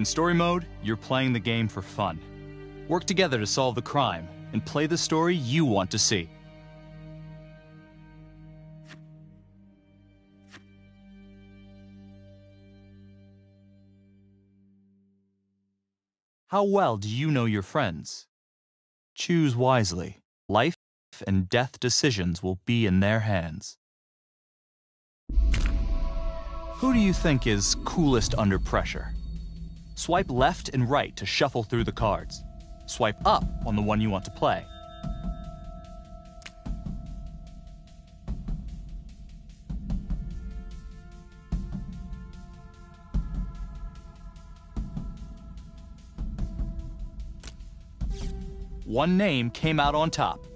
In story mode, you're playing the game for fun. Work together to solve the crime and play the story you want to see. How well do you know your friends? Choose wisely. Life and death decisions will be in their hands. Who do you think is coolest under pressure? Swipe left and right to shuffle through the cards. Swipe up on the one you want to play. One name came out on top.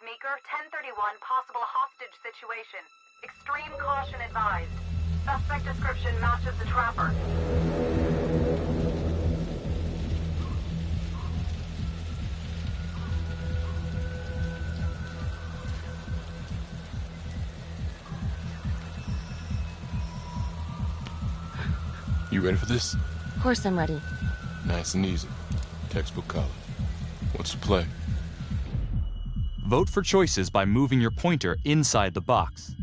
Meeker, 1031, possible hostage situation. Extreme caution advised. Suspect description matches the trapper. You ready for this? Of course I'm ready. Nice and easy. Textbook college. What's the play? Vote for choices by moving your pointer inside the box.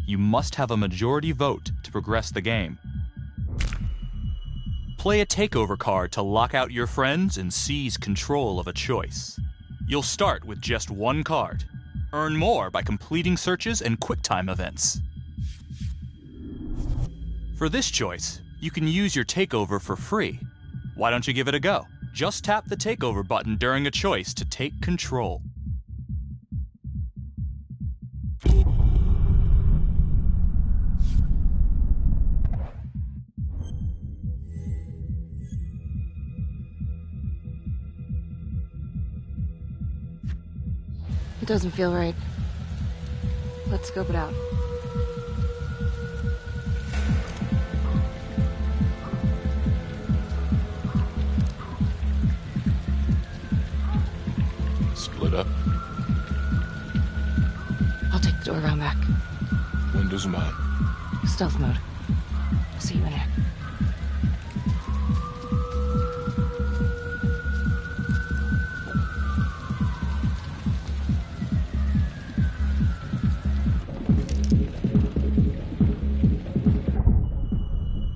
You must have a majority vote to progress the game. Play a takeover card to lock out your friends and seize control of a choice. You'll start with just one card. Earn more by completing searches and QuickTime events. For this choice, you can use your takeover for free. Why don't you give it a go? Just tap the takeover button during a choice to take control. It doesn't feel right. Let's scope it out. Split up. I'll take the door around back. Windows mine. Stealth mode. I'll see you in there.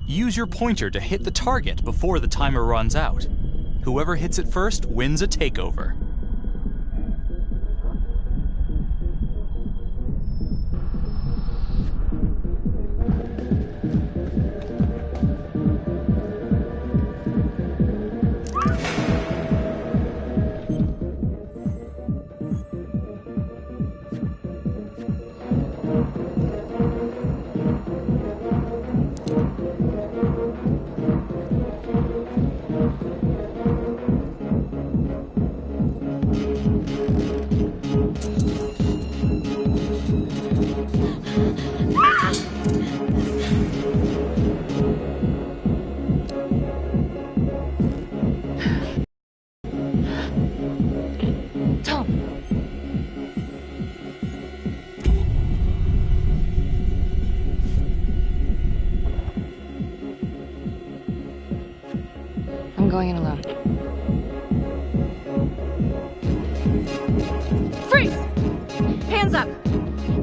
Use your pointer to hit the target before the timer runs out. Whoever hits it first wins a takeover. going in alone. Freeze! Hands up!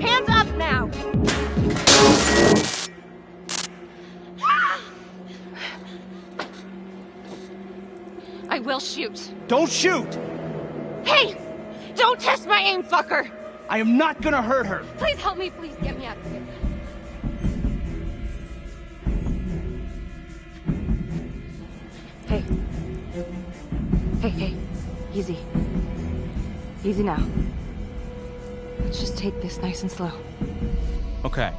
Hands up now! I will shoot. Don't shoot! Hey! Don't test my aim, fucker! I am not gonna hurt her. Please help me, please get me out of here. Hey. Hey. Easy. Easy now. Let's just take this nice and slow. Okay.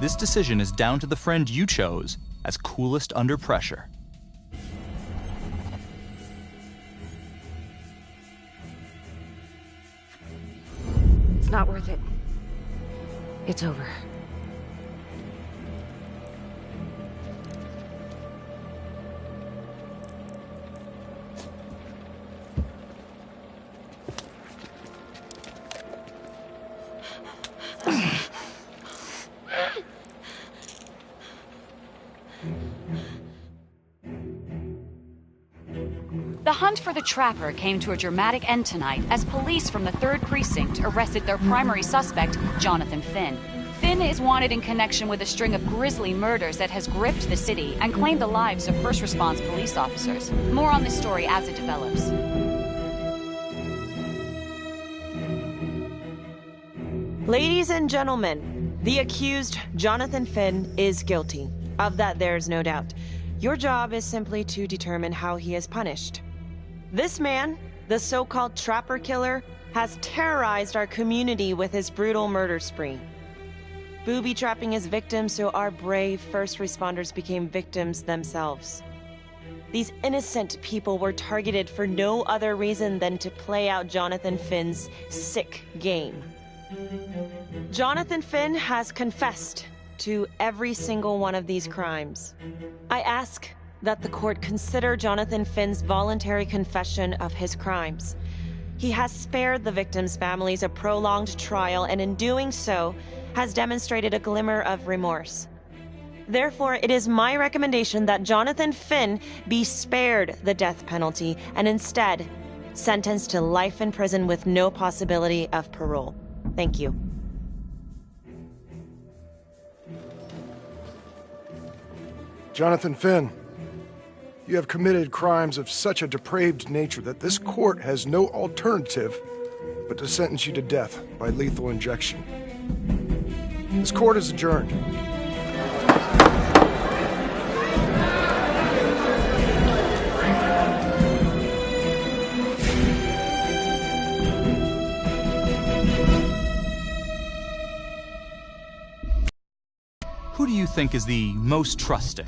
This decision is down to the friend you chose as coolest under pressure. It's not worth it. It's over. The hunt for the Trapper came to a dramatic end tonight as police from the 3rd Precinct arrested their primary suspect, Jonathan Finn. Finn is wanted in connection with a string of grisly murders that has gripped the city and claimed the lives of first response police officers. More on this story as it develops. Ladies and gentlemen, the accused, Jonathan Finn, is guilty. Of that, there's no doubt. Your job is simply to determine how he is punished. This man, the so-called Trapper Killer, has terrorized our community with his brutal murder spree. Booby-trapping his victims so our brave first responders became victims themselves. These innocent people were targeted for no other reason than to play out Jonathan Finn's sick game. Jonathan Finn has confessed to every single one of these crimes. I ask that the court consider Jonathan Finn's voluntary confession of his crimes. He has spared the victims' families a prolonged trial, and in doing so, has demonstrated a glimmer of remorse. Therefore, it is my recommendation that Jonathan Finn be spared the death penalty and instead sentenced to life in prison with no possibility of parole. Thank you. Jonathan Finn, you have committed crimes of such a depraved nature that this court has no alternative but to sentence you to death by lethal injection. This court is adjourned. Who do you think is the most trusting?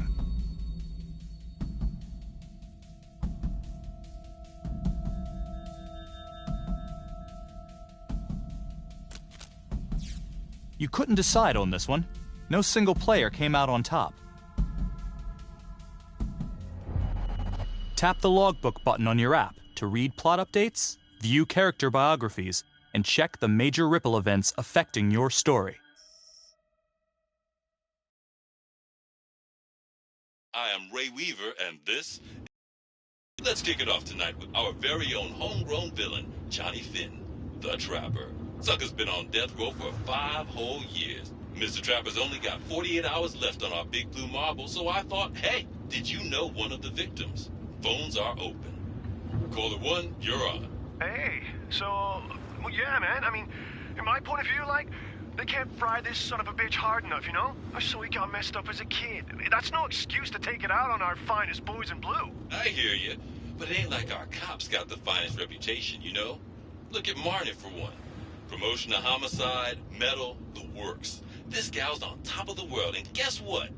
You couldn't decide on this one. No single player came out on top. Tap the logbook button on your app to read plot updates, view character biographies, and check the major ripple events affecting your story. I am Ray Weaver, and this... Let's kick it off tonight with our very own homegrown villain, Johnny Finn, the Trapper. Sucker's been on death row for 5 whole years. Mr. Trapper's only got 48 hours left on our big blue marble, so I thought, hey, did you know one of the victims? Phones are open. Caller 1, you're on. Hey, so, well, yeah, man, I mean, in my point of view, like, they can't fry this son of a bitch hard enough, you know? So he got messed up as a kid. That's no excuse to take it out on our finest boys in blue. I hear you, but it ain't like our cops got the finest reputation, you know? Look at Marnie, for one. Promotion to homicide, medal, the works. This gal's on top of the world, and guess what?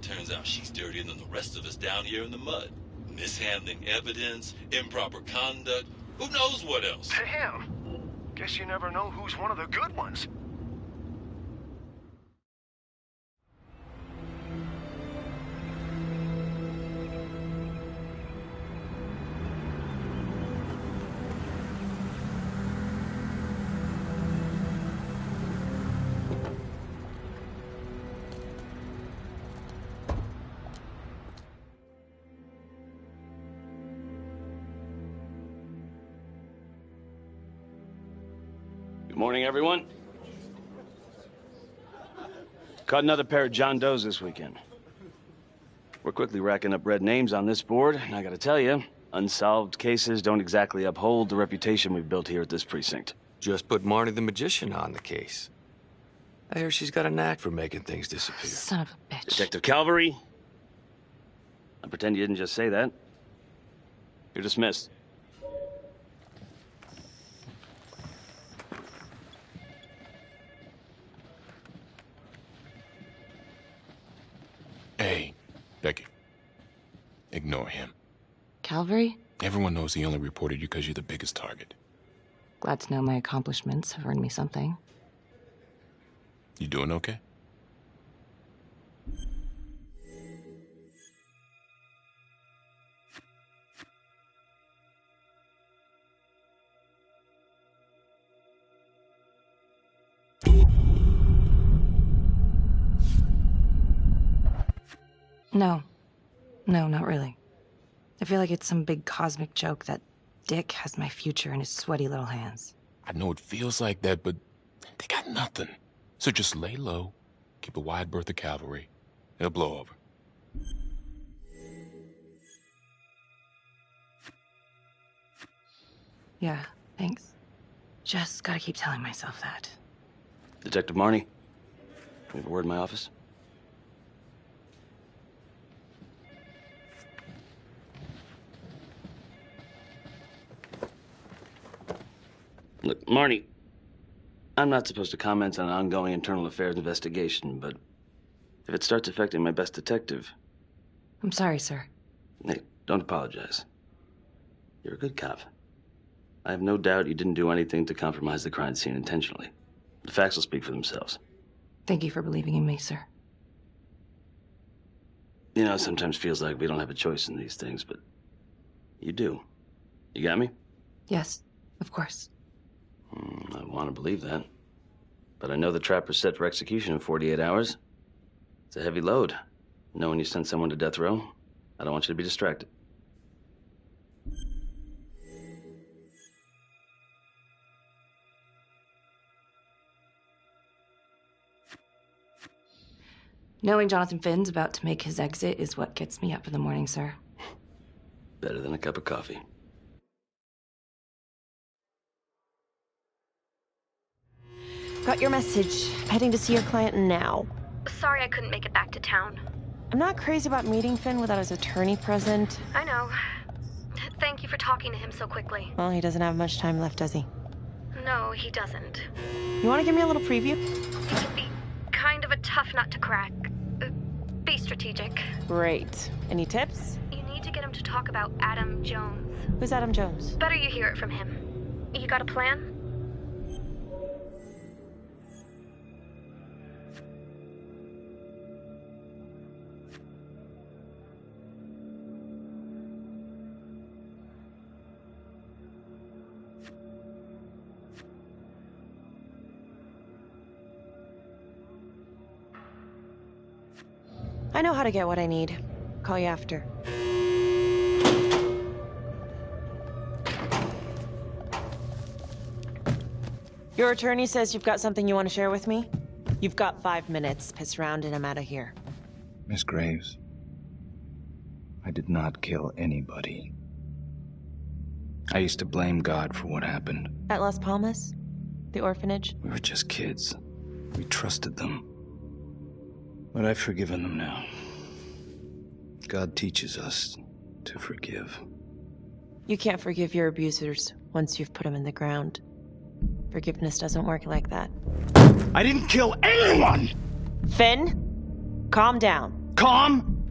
Turns out she's dirtier than the rest of us down here in the mud. Mishandling evidence, improper conduct, who knows what else? Damn. Guess you never know who's one of the good ones. Good morning, everyone. Caught another pair of John Does this weekend. We're quickly racking up red names on this board, and I gotta tell you, unsolved cases don't exactly uphold the reputation we've built here at this precinct. Just put Marnie the Magician on the case. I hear she's got a knack for making things disappear. Son of a bitch. Detective Calvary, I pretend you didn't just say that. You're dismissed. Hey, Becky. Ignore him. Calvary? Everyone knows he only reported you because you're the biggest target. Glad to know my accomplishments have earned me something. You doing okay? No. No, not really. I feel like it's some big cosmic joke that Dick has my future in his sweaty little hands. I know it feels like that, but they got nothing. So just lay low, keep a wide berth of cavalry. It'll blow over. Yeah, thanks. Just gotta keep telling myself that. Detective Marnie, we have a word in my office. Look, Marnie, I'm not supposed to comment on an ongoing internal affairs investigation, but if it starts affecting my best detective... I'm sorry, sir. Hey, don't apologize. You're a good cop. I have no doubt you didn't do anything to compromise the crime scene intentionally. The facts will speak for themselves. Thank you for believing in me, sir. You know, it sometimes feels like we don't have a choice in these things, but you do. You got me? Yes, of course. I want to believe that. But I know the trapper's set for execution in 48 hours. It's a heavy load. Knowing you sent someone to death row, I don't want you to be distracted. Knowing Jonathan Finn's about to make his exit is what gets me up in the morning, sir. Better than a cup of coffee. Got your message. Heading to see your client now. Sorry I couldn't make it back to town. I'm not crazy about meeting Finn without his attorney present. I know. Thank you for talking to him so quickly. Well, he doesn't have much time left, does he? No, he doesn't. You want to give me a little preview? He can be kind of a tough nut to crack. Be strategic. Great. Any tips? You need to get him to talk about Adam Jones. Who's Adam Jones? Better you hear it from him. You got a plan? I know how to get what I need. Call you after. Your attorney says you've got something you want to share with me? You've got 5 minutes. Piss around and I'm out of here. Miss Graves, I did not kill anybody. I used to blame God for what happened. At Las Palmas? The orphanage? We were just kids. We trusted them. But I've forgiven them now. God teaches us to forgive. You can't forgive your abusers once you've put them in the ground. Forgiveness doesn't work like that. I didn't kill anyone! Finn, calm down. Calm?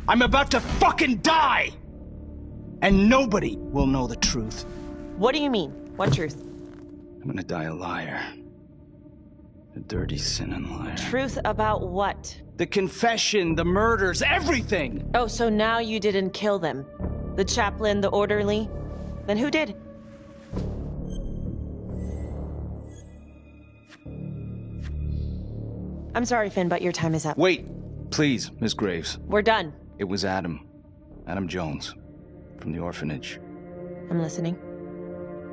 I'm about to fucking die! And nobody will know the truth. What do you mean? What truth? I'm gonna die a liar. A dirty, sinning liar. Truth about what? The confession, the murders, everything! Oh, so now you didn't kill them? The chaplain, the orderly? Then who did? I'm sorry, Finn, but your time is up. Wait, please, Miss Graves. We're done. It was Adam. Adam Jones. From the orphanage. I'm listening.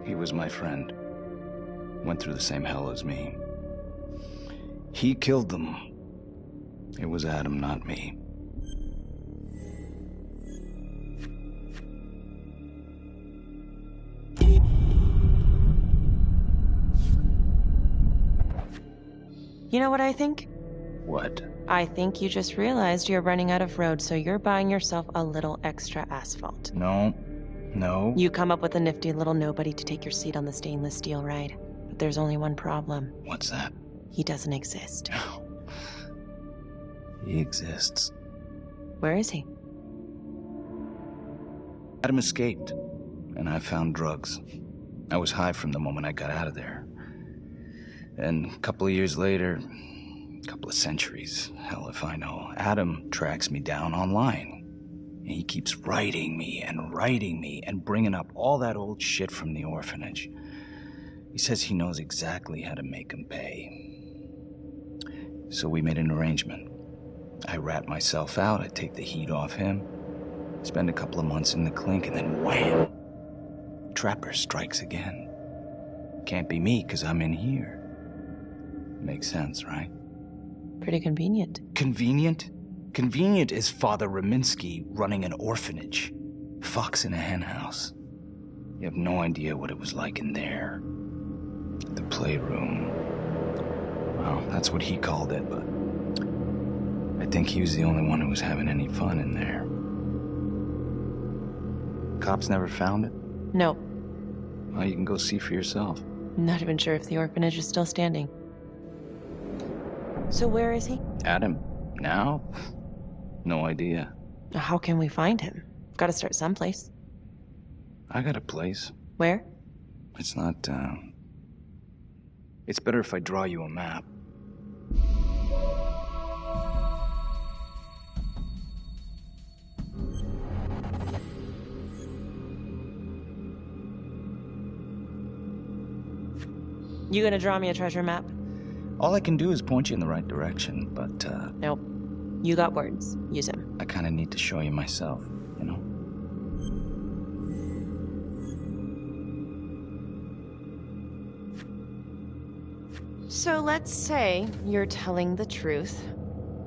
He was my friend. Went through the same hell as me. He killed them. It was Adam, not me. You know what I think? What? I think you just realized you're running out of road, so you're buying yourself a little extra asphalt. No. No. You come up with a nifty little nobody to take your seat on the stainless steel ride. But there's only one problem. What's that? He doesn't exist. He exists. Where is he? Adam escaped, and I found drugs. I was high from the moment I got out of there. And a couple of years later, a couple of centuries, hell if I know, Adam tracks me down online. And he keeps writing me and bringing up all that old shit from the orphanage. He says he knows exactly how to make him pay. So we made an arrangement. I rat myself out, I take the heat off him, spend a couple of months in the clink, and then wham! Trapper strikes again. Can't be me, 'cause I'm in here. Makes sense, right? Pretty convenient. Convenient? Convenient is Father Raminsky running an orphanage. Fox in a henhouse. You have no idea what it was like in there. The playroom. Well, that's what he called it, but I think he was the only one who was having any fun in there. Cops never found it? No. Well, you can go see for yourself. Not even sure if the orphanage is still standing. So where is he? Adam? Now? No idea. How can we find him? Gotta start someplace. I got a place. Where? It's not, It's better if I draw you a map. You gonna draw me a treasure map? All I can do is point you in the right direction, but, Nope. You got words. Use them. I kinda need to show you myself, you know? So let's say you're telling the truth.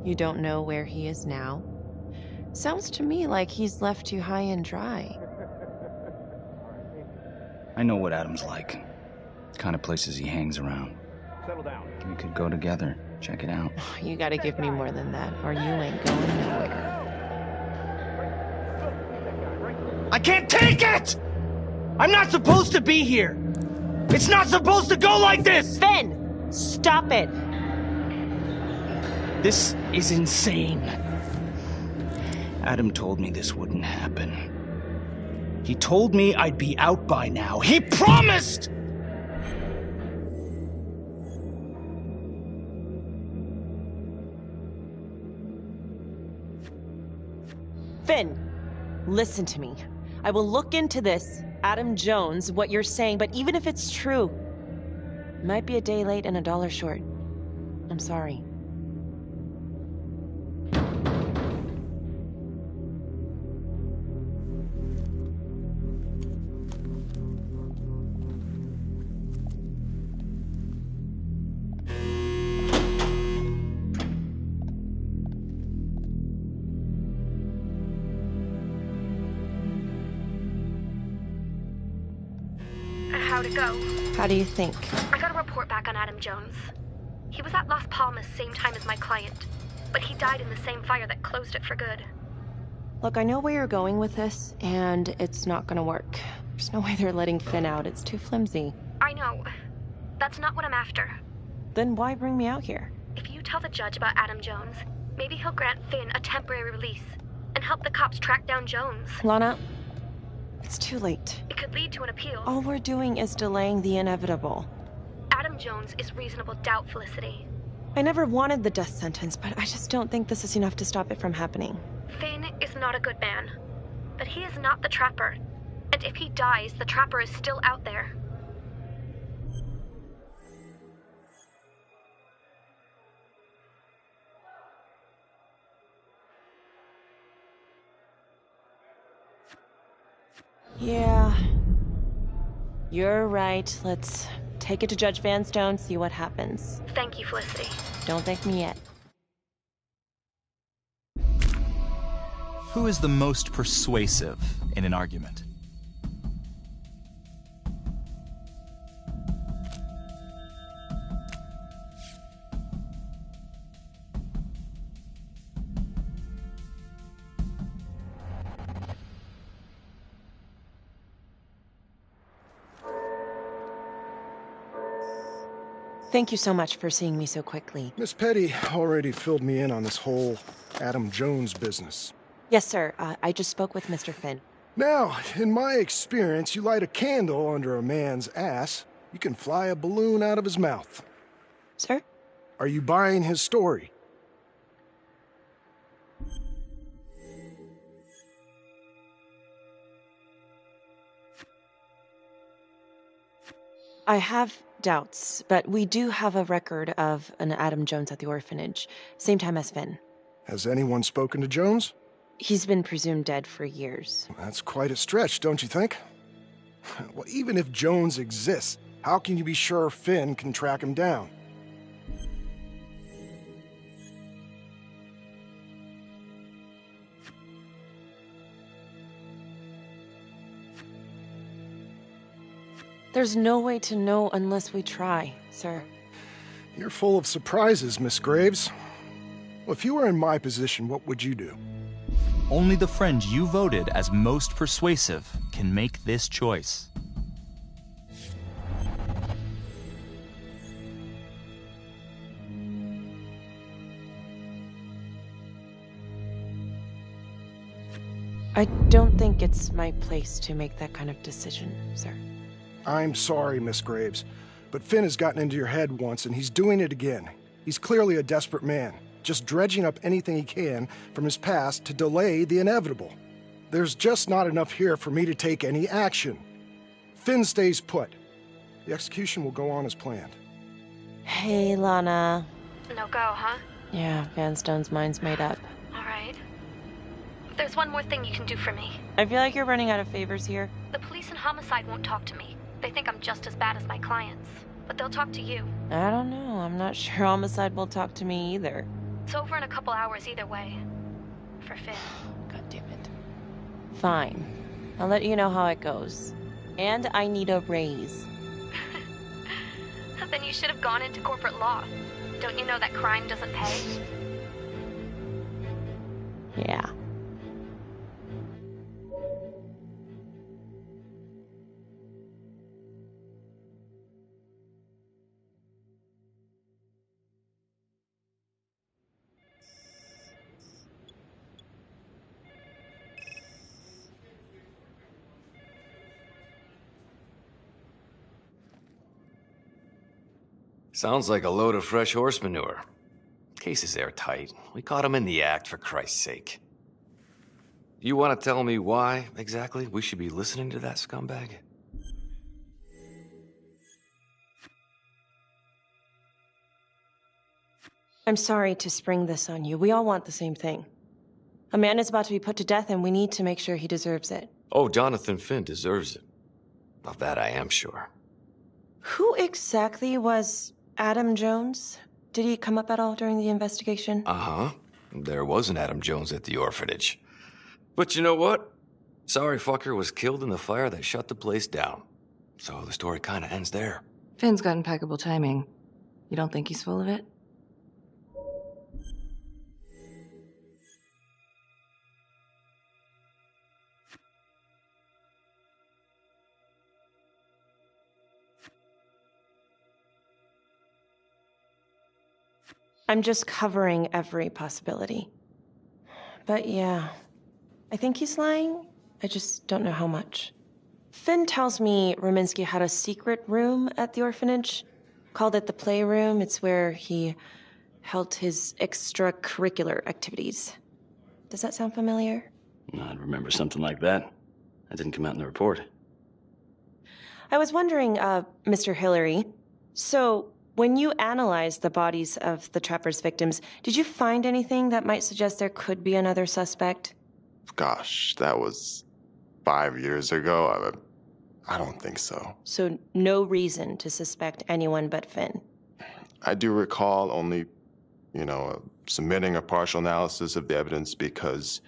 You don't know where he is now. Sounds to me like he's left you high and dry. I know what Adam's like. The kind of places he hangs around. Settle down. We could go together. Check it out. You gotta give me more than that, or you ain't going nowhere. I can't take it! I'm not supposed to be here! It's not supposed to go like this! Finn! Stop it! This is insane. Adam told me this wouldn't happen. He told me I'd be out by now. He promised! Finn, listen to me. I will look into this, Adam Jones, what you're saying, but even if it's true, it might be a day late and $1 short. I'm sorry. How'd it go? How do you think? I got a report back on Adam Jones. He was at Las Palmas same time as my client, but he died in the same fire that closed it for good. Look, I know where you're going with this, and it's not gonna work. There's no way they're letting Finn out. It's too flimsy. I know. That's not what I'm after. Then why bring me out here? If you tell the judge about Adam Jones, maybe he'll grant Finn a temporary release and help the cops track down Jones. Lana, it's too late. It could lead to an appeal. All we're doing is delaying the inevitable. Adam Jones is reasonable doubt, Felicity. I never wanted the death sentence, but I just don't think this is enough to stop it from happening. Finn is not a good man, but he is not the Trapper. And if he dies, the Trapper is still out there. Yeah. You're right. Let's Take it to Judge Vanstone, see what happens. Thank you, Felicity. Don't thank me yet. Who is the most persuasive in an argument? Thank you so much for seeing me so quickly. Miss Petty already filled me in on this whole Adam Jones business. Yes, sir. I just spoke with Mr. Finn. Now, in my experience, you light a candle under a man's ass, you can fly a balloon out of his mouth. Sir? Are you buying his story? I have doubts, but we do have a record of an Adam Jones at the orphanage, same time as Finn. Has anyone spoken to Jones? He's been presumed dead for years. That's quite a stretch, don't you think? Well, even if Jones exists, how can you be sure Finn can track him down? There's no way to know unless we try, sir. You're full of surprises, Miss Graves. Well, if you were in my position, what would you do? Only the friend you voted as most persuasive can make this choice. I don't think it's my place to make that kind of decision, sir. I'm sorry, Miss Graves, but Finn has gotten into your head once, and he's doing it again. He's clearly a desperate man, just dredging up anything he can from his past to delay the inevitable. There's just not enough here for me to take any action. Finn stays put. The execution will go on as planned. Hey, Lana. No go, huh? Yeah, Vanstone's mind's made up. All right. There's one more thing you can do for me. I feel like you're running out of favors here. The police and homicide won't talk to me. They think I'm just as bad as my clients. But they'll talk to you. I don't know. I'm not sure Homicide will talk to me either. It's over in a couple hours either way. For Finn. God damn it. Fine. I'll let you know how it goes. And I need a raise. Then you should have gone into corporate law. Don't you know that crime doesn't pay? Yeah. Sounds like a load of fresh horse manure. Case is airtight. We caught him in the act, for Christ's sake. You want to tell me why, exactly, we should be listening to that scumbag? I'm sorry to spring this on you. We all want the same thing. A man is about to be put to death, and we need to make sure he deserves it. Oh, Jonathan Finn deserves it. Of that I am sure. Who exactly was Adam Jones? Did he come up at all during the investigation? Uh-huh. There was an Adam Jones at the orphanage. But you know what? Sorry fucker was killed in the fire that shut the place down. So the story kind of ends there. Finn's got impeccable timing. You don't think he's full of it? I'm just covering every possibility. But yeah, I think he's lying. I just don't know how much. Finn tells me Rominsky had a secret room at the orphanage. Called it the playroom. It's where he held his extracurricular activities. Does that sound familiar? I'd remember something like that. That didn't come out in the report. I was wondering, Mr. Hillary, so when you analyzed the bodies of the Trapper's victims, did you find anything that might suggest there could be another suspect? Gosh, that was 5 years ago. I don't think so. So no reason to suspect anyone but Finn? I do recall only, submitting a partial analysis of the evidence because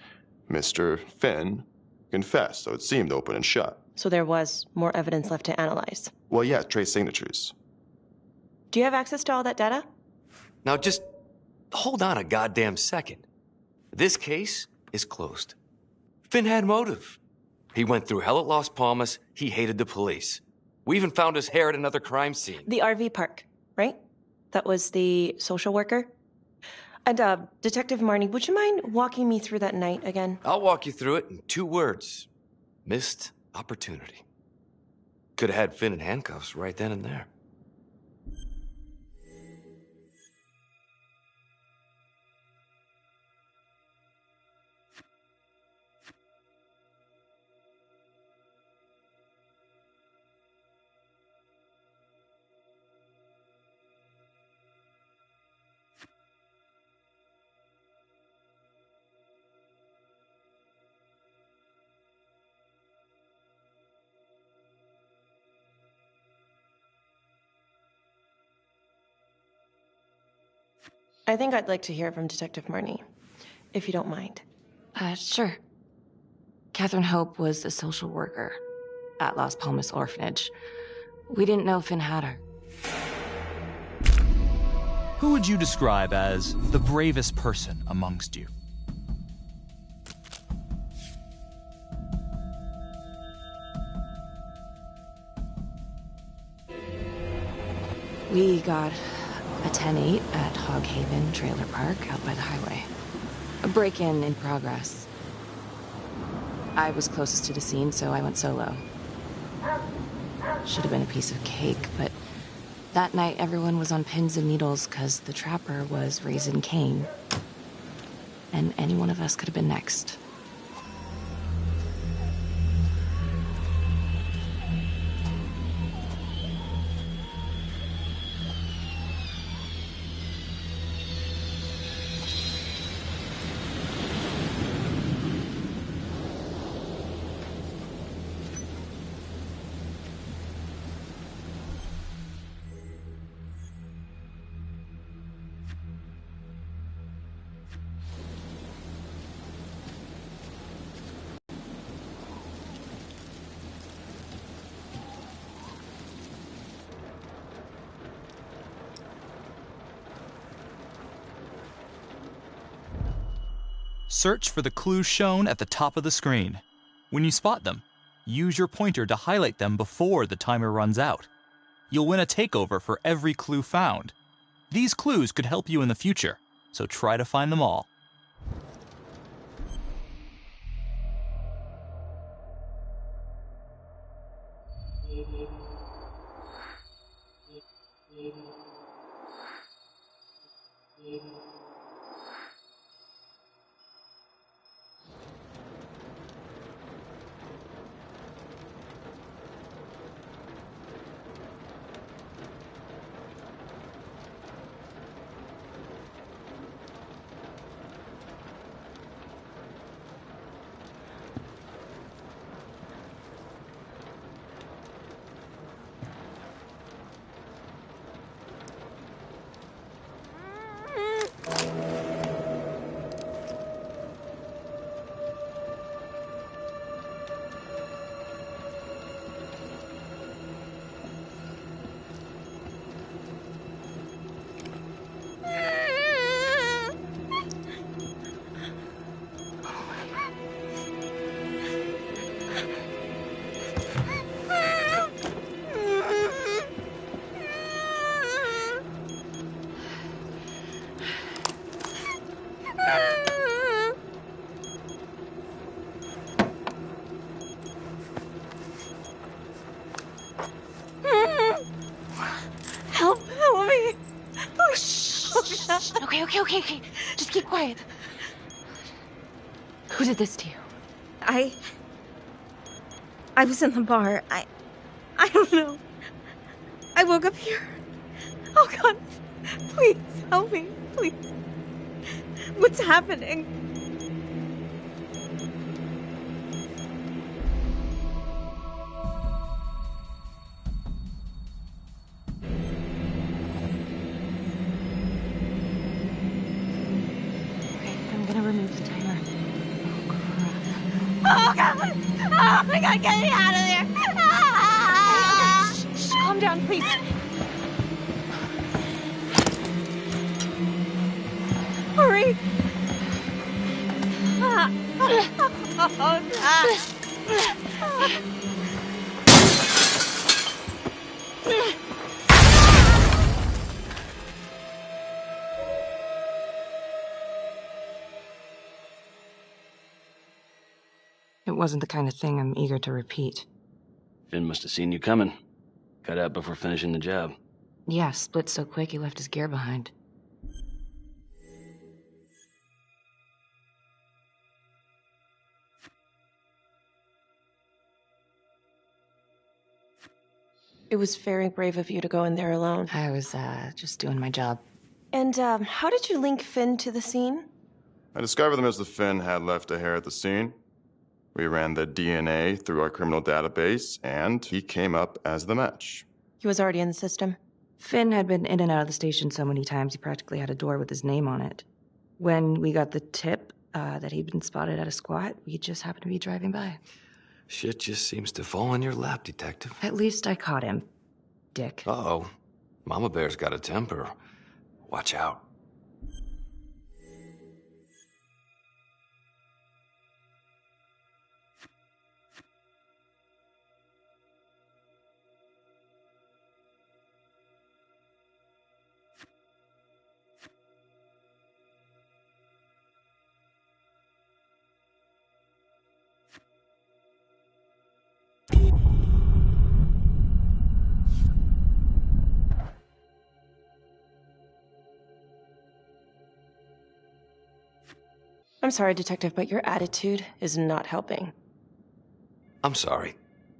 Mr. Finn confessed, so it seemed open and shut. So there was more evidence left to analyze? Well, yeah, trace signatures. Do you have access to all that data? Now just hold on a goddamn second. This case is closed. Finn had motive. He went through hell at Las Palmas. He hated the police. We even found his hair at another crime scene. The RV park, right? That was the social worker? And, Detective Marnie, would you mind walking me through that night again? I'll walk you through it in 2 words. Missed opportunity. Could have had Finn in handcuffs right then and there. I think I'd like to hear from Detective Marnie, if you don't mind. Sure. Catherine Hope was a social worker at Las Palmas Orphanage. We didn't know Finn had her. Who would you describe as the bravest person amongst you? We got a 10-8 at Hog Haven Trailer Park out by the highway. A break-in in progress. I was closest to the scene, so I went solo. Should have been a piece of cake, but that night everyone was on pins and needles because the trapper was raising Cain. And any one of us could have been next. Search for the clues shown at the top of the screen. When you spot them, use your pointer to highlight them before the timer runs out. You'll win a takeover for every clue found. These clues could help you in the future, so try to find them all. Help me. Oh, shh. Okay. Just keep quiet. Who did this to you? I was in the bar. I don't know. I woke up here. Oh, God. Please, help me. Please. What's happening? Oh, God! Oh, my God, get me out of there! Ah! Okay, shh, calm down, please. Hurry! It wasn't the kind of thing I'm eager to repeat. Finn must have seen you coming. Cut out before finishing the job. Yeah, split so quick he left his gear behind. It was very brave of you to go in there alone. I was, just doing my job. And, how did you link Finn to the scene? I discovered that Mr. Finn had left a hair at the scene. We ran the DNA through our criminal database, and he came up as the match. He was already in the system. Finn had been in and out of the station so many times he practically had a door with his name on it. When we got the tip that he'd been spotted at a squat, we just happened to be driving by. Shit just seems to fall in your lap, Detective. At least I caught him, dick. Uh-oh. Mama Bear's got a temper. Watch out. I'm sorry, Detective, but your attitude is not helping. I'm sorry.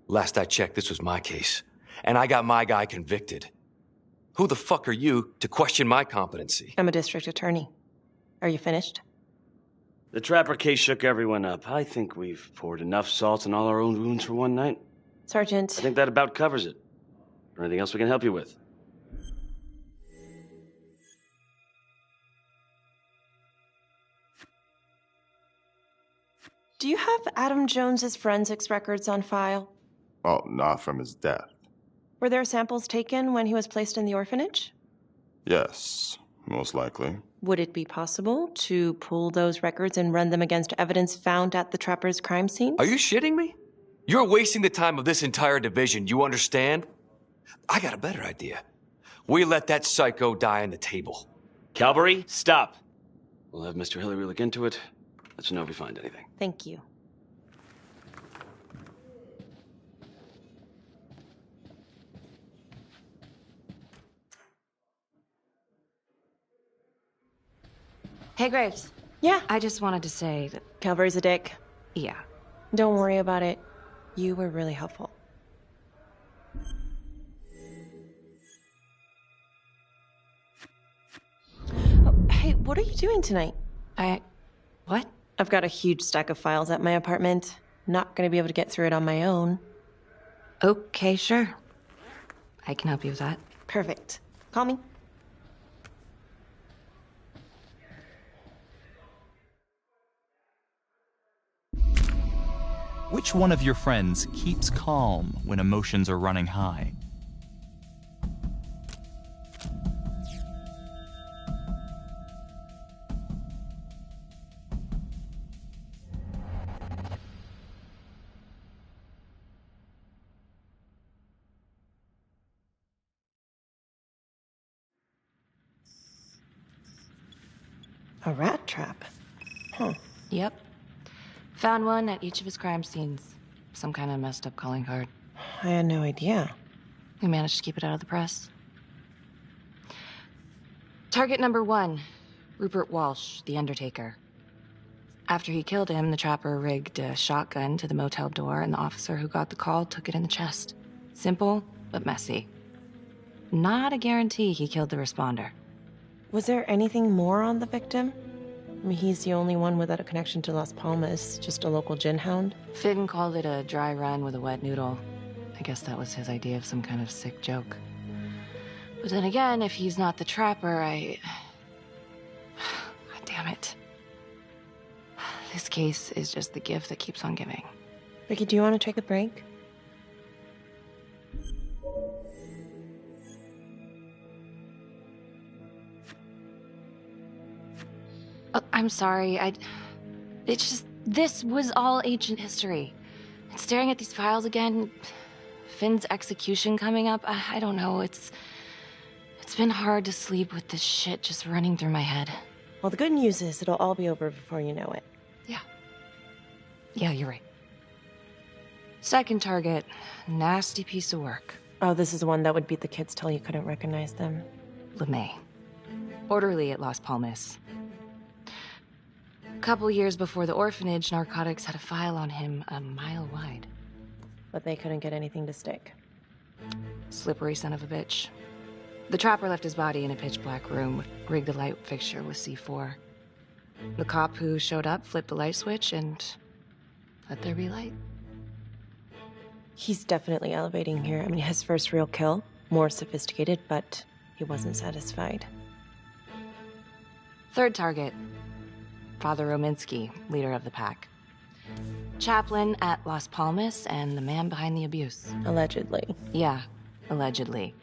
Last I checked, this was my case. And I got my guy convicted. Who the fuck are you to question my competency? I'm a district attorney. Are you finished? The Trapper case shook everyone up. I think we've poured enough salt in all our own wounds for one night. Sergeant. I think that about covers it. Or anything else we can help you with? Do you have Adam Jones's forensics records on file? Well, not from his death. Were there samples taken when he was placed in the orphanage? Yes, most likely. Would it be possible to pull those records and run them against evidence found at the Trapper's crime scene? Are you shitting me? You're wasting the time of this entire division, you understand? I got a better idea. We let that psycho die on the table. Calvary, stop. We'll have Mr. Hillary look into it. Let you know if we find anything. Thank you. Hey, Graves. Yeah? I just wanted to say that... Calvary's a dick. Yeah. Don't worry about it. You were really helpful. Oh, hey, what are you doing tonight? What? I've got a huge stack of files at my apartment. Not gonna be able to get through it on my own. Okay, sure. I can help you with that. Perfect. Call me. Which one of your friends keeps calm when emotions are running high? A rat trap. Huh. Yep. Found one at each of his crime scenes. Some kind of messed up calling card. I had no idea. We managed to keep it out of the press. Target number 1, Rupert Walsh, the Undertaker. After he killed him, the Trapper rigged a shotgun to the motel door, and the officer who got the call took it in the chest. Simple, but messy. Not a guarantee he killed the responder. Was there anything more on the victim? I mean, he's the only one without a connection to Las Palmas, just a local gin hound. Finn called it a dry run with a wet noodle. I guess that was his idea of some kind of sick joke. But then again, if he's not the Trapper, God damn it. This case is just the gift that keeps on giving. Ricky, do you want to take a break? I'm sorry, it's just, this was all ancient history. And staring at these files again, Finn's execution coming up, I don't know, it's been hard to sleep with this shit just running through my head. Well, the good news is it'll all be over before you know it. Yeah, you're right. Second target, nasty piece of work. Oh, this is the one that would beat the kids till you couldn't recognize them. LeMay. Orderly at Las Palmas. A couple years before the orphanage, narcotics had a file on him a mile wide. But they couldn't get anything to stick. Slippery son of a bitch. The trapper left his body in a pitch-black room, rigged a light fixture with C4. The cop who showed up flipped the light switch and let there be light. He's definitely elevating here. I mean, his first real kill, more sophisticated, but he wasn't satisfied. Third target, Father Rominsky, leader of the pack. Chaplain at Las Palmas and the man behind the abuse. Allegedly. Yeah, allegedly.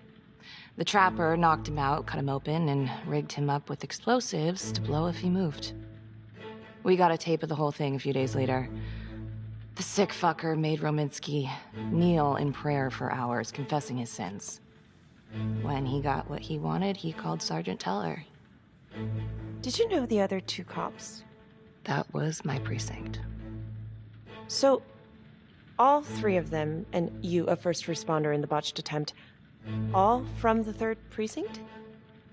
The trapper knocked him out, cut him open, and rigged him up with explosives to blow if he moved. We got a tape of the whole thing a few days later. The sick fucker made Rominsky kneel in prayer for hours, confessing his sins. When he got what he wanted, he called Sergeant Teller. Did you know the other two cops? That was my precinct. So, all three of them, and you, a first responder in the botched attempt, all from the 3rd precinct?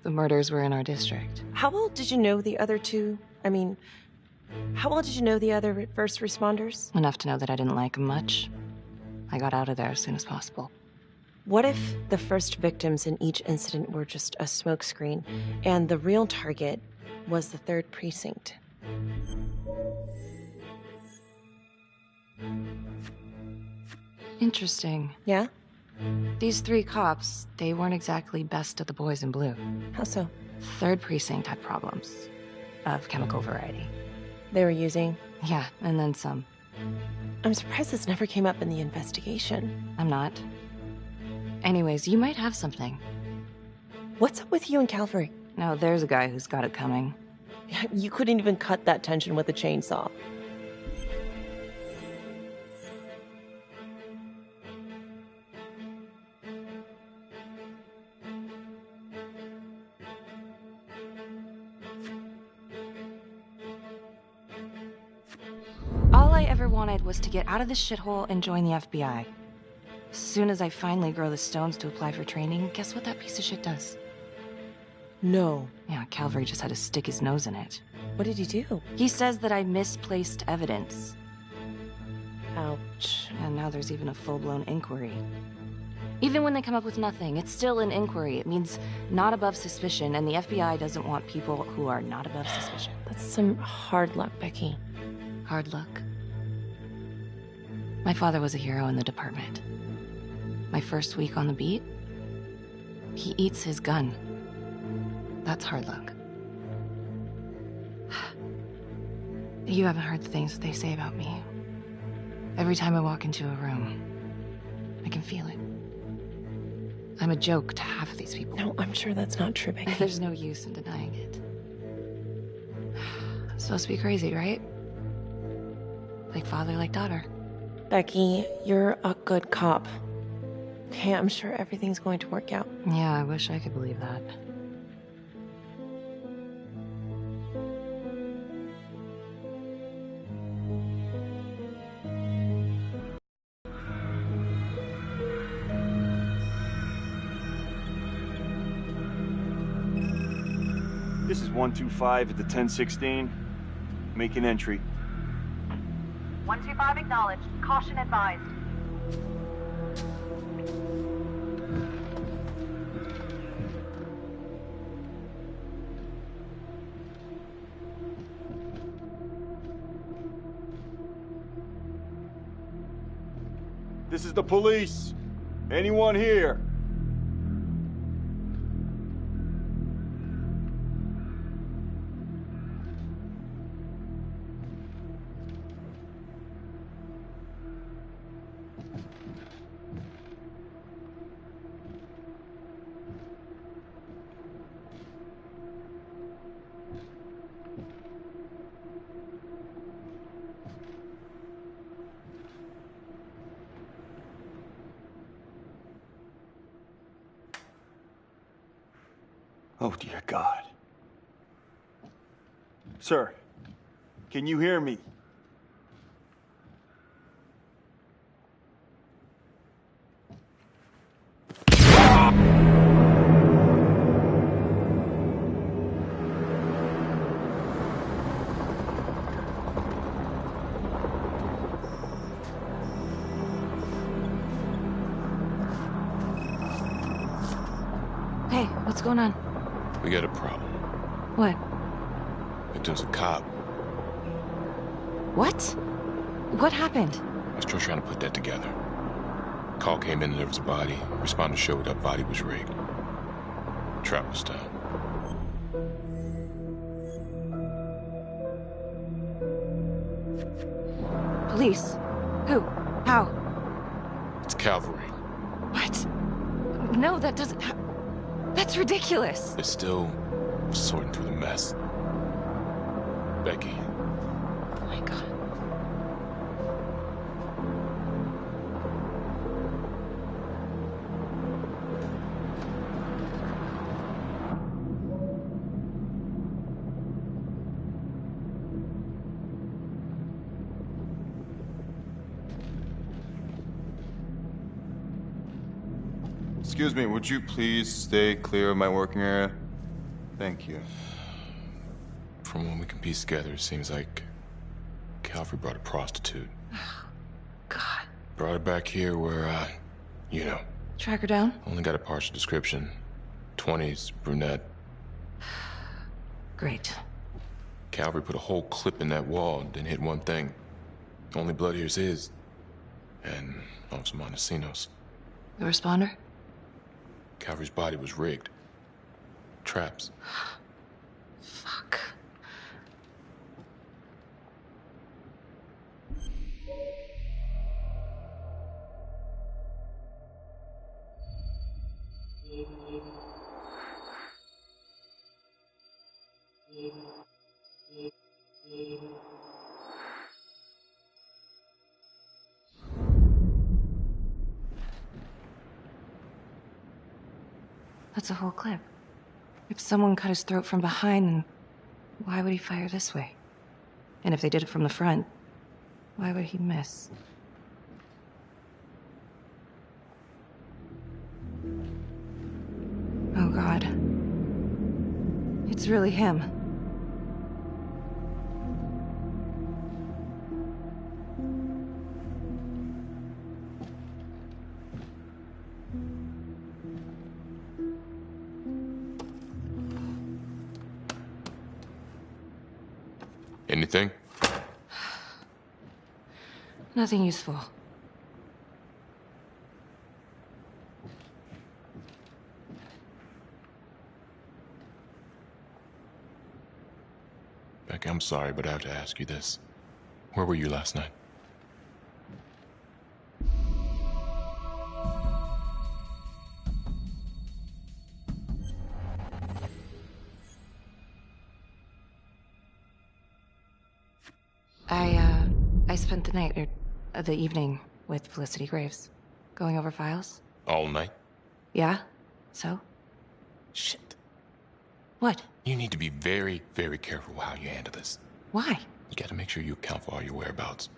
The murders were in our district. How well did you know the other two? I mean, how well did you know the other first responders? Enough to know that I didn't like them much. I got out of there as soon as possible. What if the first victims in each incident were just a smokescreen, and the real target was the 3rd precinct? Interesting. Yeah? These 3 cops, they weren't exactly best of the boys in blue. How so? 3rd precinct had problems. Of chemical variety. They were using? Yeah, and then some. I'm surprised this never came up in the investigation. I'm not. Anyways, you might have something. What's up with you and Calvary? No, there's a guy who's got it coming. You couldn't even cut that tension with a chainsaw. All I ever wanted was to get out of this shithole and join the FBI. As soon as I finally grow the stones to apply for training, guess what that piece of shit does? No. Yeah, Calvary just had to stick his nose in it. What did he do? He says that I misplaced evidence. Ouch. And now there's even a full-blown inquiry. Even when they come up with nothing, it's still an inquiry. It means not above suspicion, and the FBI doesn't want people who are not above suspicion. That's some hard luck, Becky. Hard luck? My father was a hero in the department. My first week on the beat, he eats his gun. That's hard luck. You haven't heard the things that they say about me. Every time I walk into a room, I can feel it. I'm a joke to half of these people. No, I'm sure that's not true, Becky. There's no use in denying it. I'm supposed to be crazy, right? Like father, like daughter. Becky, you're a good cop. Okay, I'm sure everything's going to work out. Yeah, I wish I could believe that. This is 125 at the 1016. Make an entry. 125 acknowledged. Caution advised. This is the police. Anyone here? Oh, dear God. Sir, can you hear me? Hey, what's going on? We got a problem. What? Victim's a cop. What? What happened? I was still trying to put that together. Call came in and there was a body. Responder showed up, body was rigged. Trap was down. Police? Who? How? It's cavalry. What? No, that doesn't That's ridiculous. They're still sorting through the mess. Becky. Oh my God. Excuse me, would you please stay clear of my working area? Thank you. From what we can piece together, it seems like Calvary brought a prostitute. God. Brought her back here where, you know. Track her down? Only got a partial description. 20s, brunette. Great. Calvary put a whole clip in that wall and didn't hit one thing. Only blood here's his. And Officer Montesinos. The responder? Calvary's body was rigged. Traps. Fuck. That's a whole clip. If someone cut his throat from behind, then why would he fire this way? And if they did it from the front, why would he miss? Oh, God. It's really him. Anything? Nothing useful. Becky, I'm sorry, but I have to ask you this. Where were you last night? I spent the night, or the evening, with Felicity Graves. Going over files. All night? Yeah? So? Shit. What? You need to be very, very careful how you handle this. Why? You gotta make sure you account for all your whereabouts.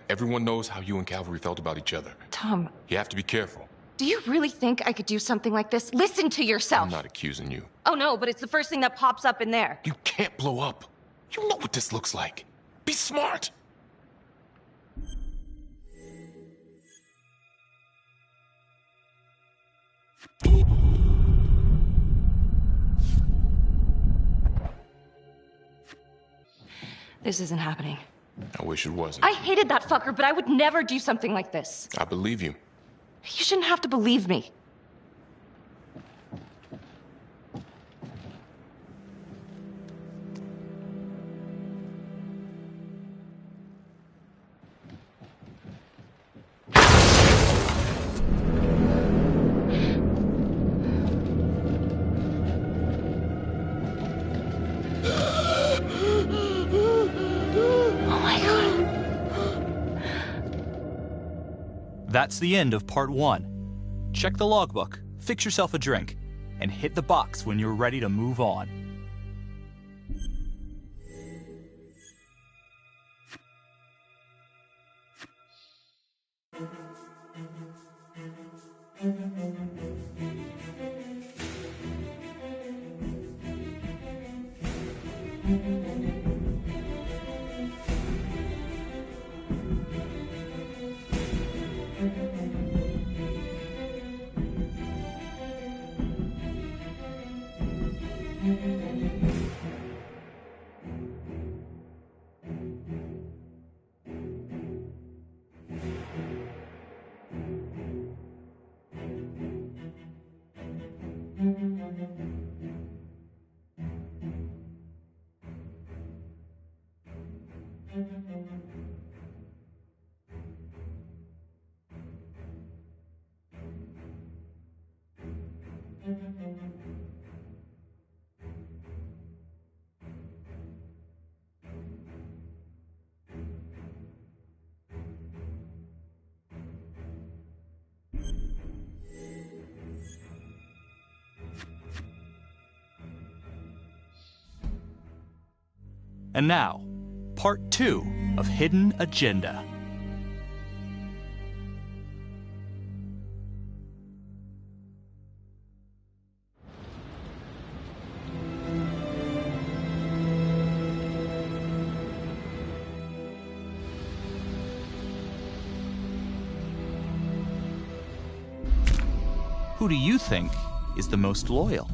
Everyone knows how you and Calvary felt about each other. Tom. You have to be careful. Do you really think I could do something like this? Listen to yourself! I'm not accusing you. Oh no, but it's the first thing that pops up in there. You can't blow up. You know what this looks like. Be smart! This isn't happening. I wish it wasn't. I hated that fucker, but I would never do something like this. I believe you. You shouldn't have to believe me. That's the end of part 1. Check the logbook, fix yourself a drink, and hit the box when you're ready to move on. And now, part 2 of Hidden Agenda. Who do you think is the most loyal?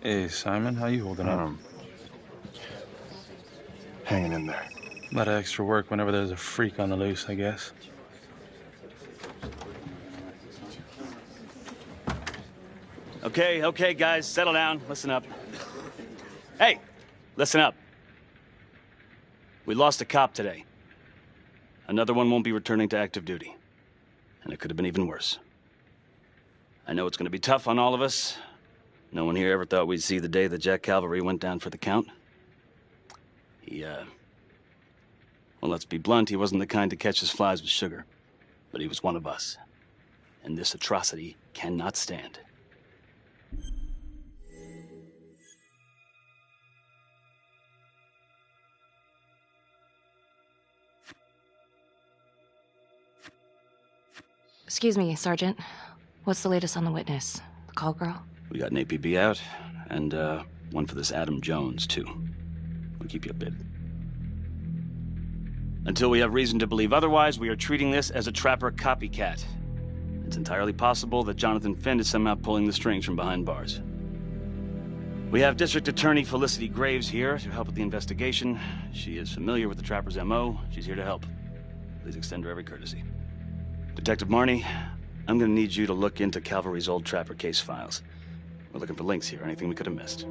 Hey, Simon, how you holding up? Hanging in there. A lot of extra work whenever there's a freak on the loose, I guess. Okay, guys, settle down. Listen up. Hey, listen up. We lost a cop today. Another one won't be returning to active duty. And it could have been even worse. I know it's going to be tough on all of us. No one here ever thought we'd see the day that Jack Calvary went down for the count. Well, let's be blunt, he wasn't the kind to catch his flies with sugar. But he was one of us. And this atrocity cannot stand. Excuse me, Sergeant. What's the latest on the witness? The call girl? We got an APB out, and one for this Adam Jones, too. We'll keep you updated. Until we have reason to believe otherwise, we are treating this as a Trapper copycat. It's entirely possible that Jonathan Finn is somehow pulling the strings from behind bars. We have District Attorney Felicity Graves here to help with the investigation. She is familiar with the Trapper's MO. She's here to help. Please extend her every courtesy. Detective Marnie, I'm gonna need you to look into Calvary's old Trapper case files. We're looking for links here, anything we could have missed.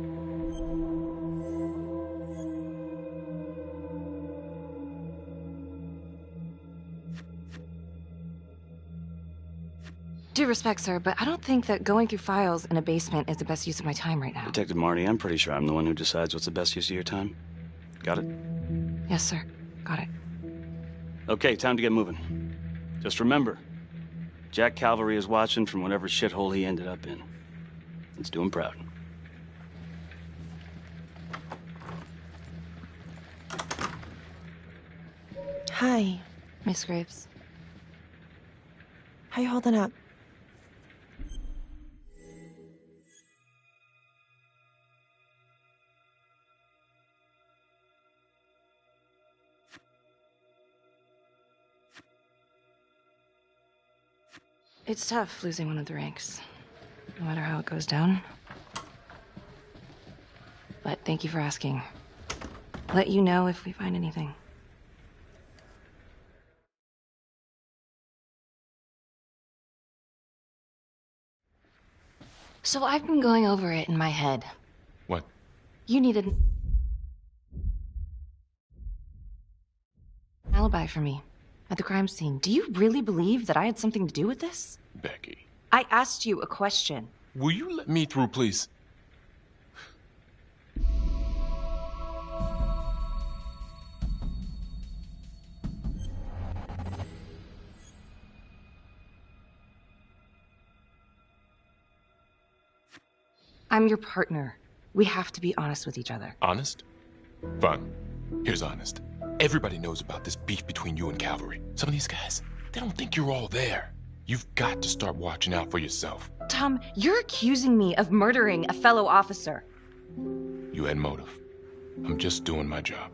Due respect, sir, but I don't think that going through files in a basement is the best use of my time right now. Detective Marty, I'm pretty sure I'm the one who decides what's the best use of your time. Got it? Yes, sir. Got it. Okay, time to get moving. Just remember, Jack Calvary is watching from whatever shithole he ended up in. Let's do him proud. Hi. Miss Graves. How you holding up? It's tough losing one of the ranks, no matter how it goes down. But thank you for asking. Let you know if we find anything. So I've been going over it in my head. What? You needed an alibi for me. at the crime scene. Do you really believe that I had something to do with this? Becky. I asked you a question. Will you let me through, please? I'm your partner. We have to be honest with each other. Honest? Fine. Here's honest. Everybody knows about this beef between you and Cavalry. Some of these guys, they don't think you're all there. You've got to start watching out for yourself. Tom, you're accusing me of murdering a fellow officer. You had motive. I'm just doing my job.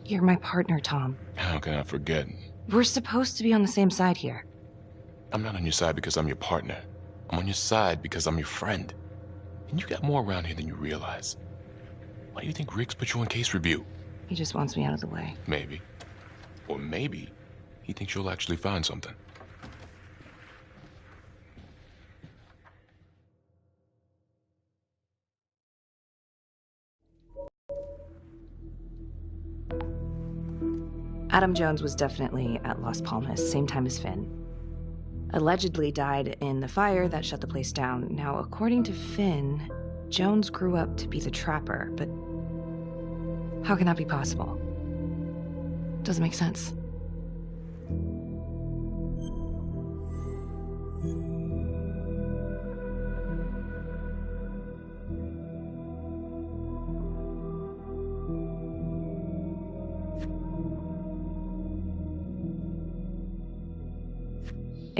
You're my partner, Tom. How can I forget? We're supposed to be on the same side here. I'm not on your side because I'm your partner. I'm on your side because I'm your friend. And you got more around here than you realize. Why do you think Riggs put you on case review? He just wants me out of the way. Maybe. Or maybe he thinks you'll actually find something. Adam Jones was definitely at Las Palmas, same time as Finn. Allegedly died in the fire that shut the place down. Now, according to Finn, Jones grew up to be the trapper, but how can that be possible? Doesn't make sense.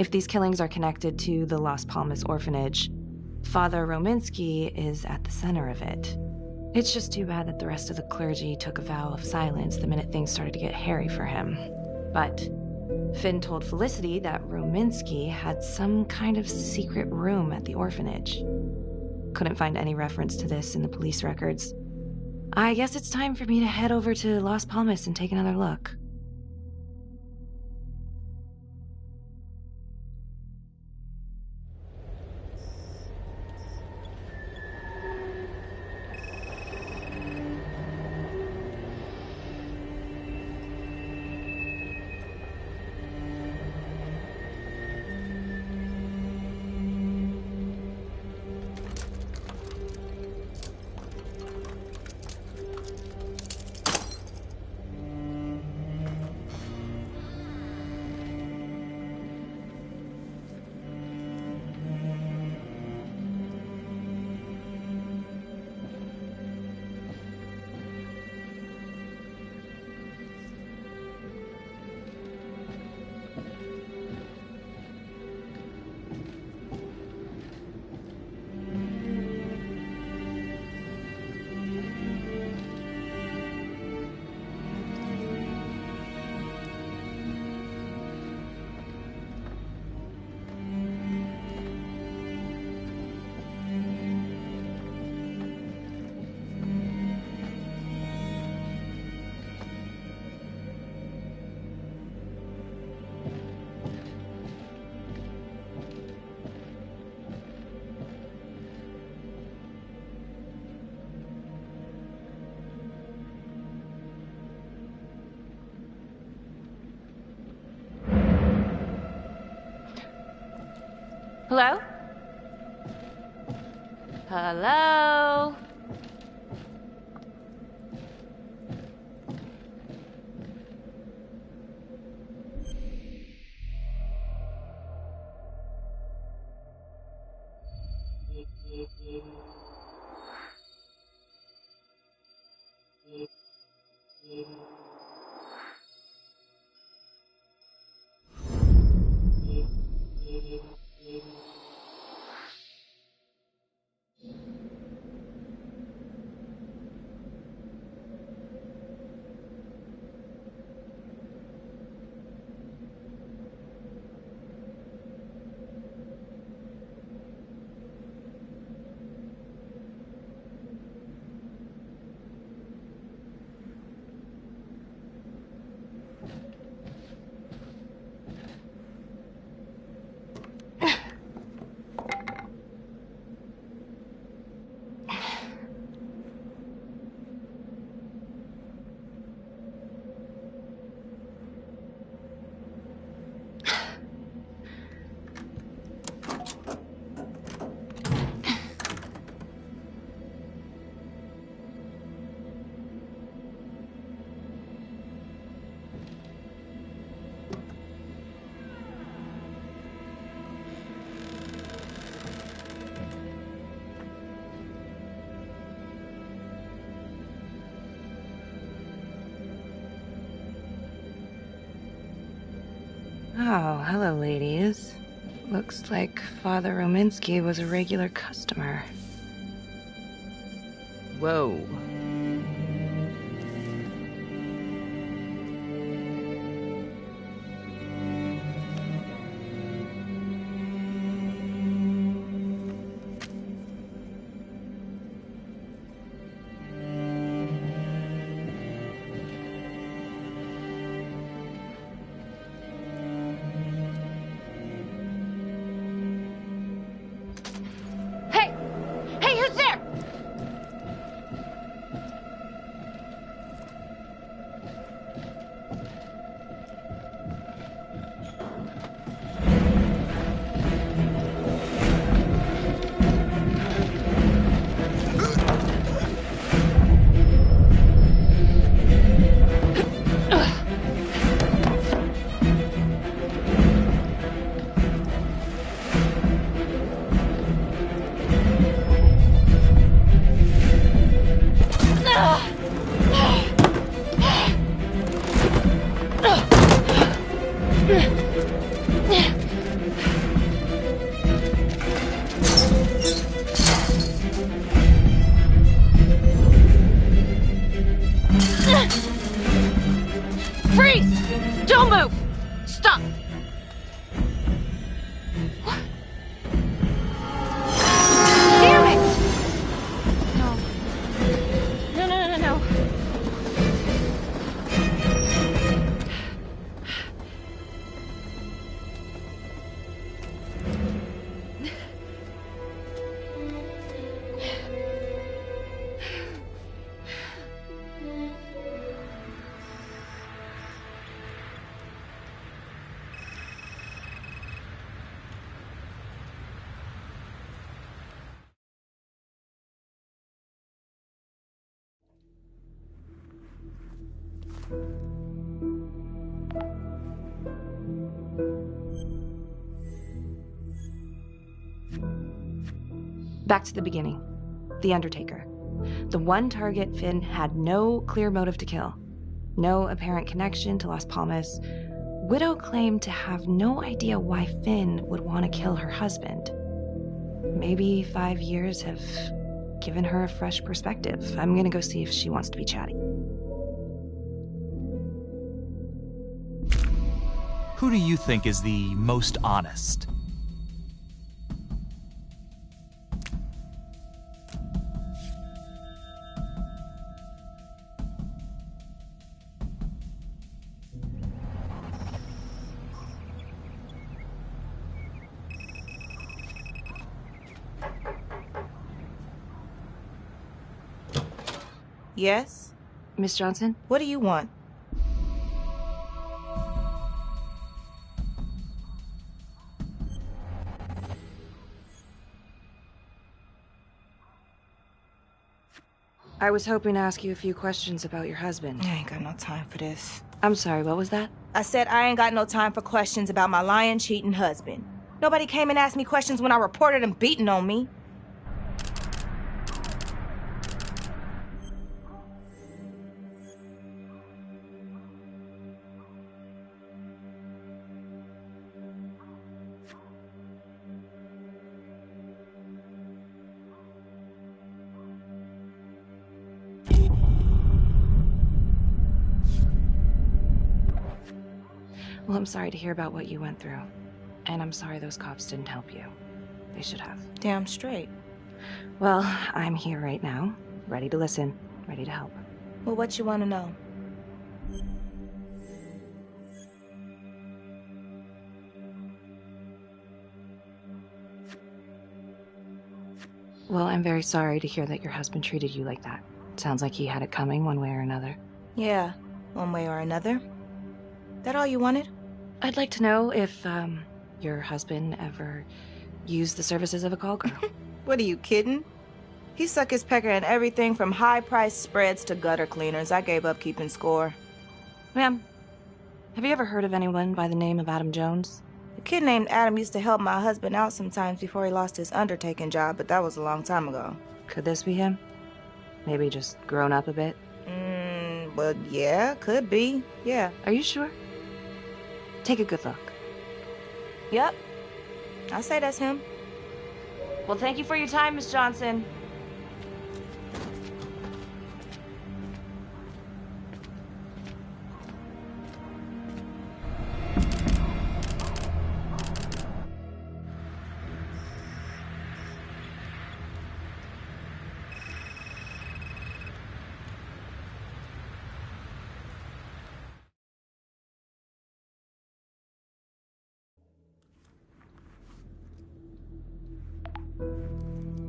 If these killings are connected to the Las Palmas orphanage, Father Rominsky is at the center of it. It's just too bad that the rest of the clergy took a vow of silence the minute things started to get hairy for him. But Finn told Felicity that Rominsky had some kind of secret room at the orphanage. Couldn't find any reference to this in the police records. I guess it's time for me to head over to Las Palmas and take another look. Hello? Hello? Oh, hello, ladies. Looks like Father Rominsky was a regular customer. Whoa. Hey! Hey, who's there? Freeze! Don't move! Stop! What? Damn it! No. No, no, no, no. Back to the beginning. The Undertaker. The one target Finn had no clear motive to kill. No apparent connection to Las Palmas. Widow claimed to have no idea why Finn would want to kill her husband. Maybe 5 years have given her a fresh perspective. I'm gonna go see if she wants to be chatty. Who do you think is the most honest? Yes? Miss Johnson? What do you want? I was hoping to ask you a few questions about your husband. I ain't got no time for this. I'm sorry, what was that? I said I ain't got no time for questions about my lying, cheating husband. Nobody came and asked me questions when I reported him beating on me. Well, I'm sorry to hear about what you went through. And I'm sorry those cops didn't help you. They should have. Damn straight. Well, I'm here right now, ready to listen, ready to help. Well, what you want to know? Well, I'm very sorry to hear that your husband treated you like that. Sounds like he had it coming one way or another. Yeah, one way or another. That all you wanted? I'd like to know if, your husband ever used the services of a call girl. What are you kidding? He suck his pecker in everything from high-priced spreads to gutter cleaners. I gave up keeping score. Ma'am, have you ever heard of anyone by the name of Adam Jones? A kid named Adam used to help my husband out sometimes before he lost his undertaking job, but that was a long time ago. Could this be him? Maybe just grown up a bit? Well, yeah, could be. Yeah. Are you sure? Take a good look. Yep. I say that's him. Well, thank you for your time, Miss Johnson.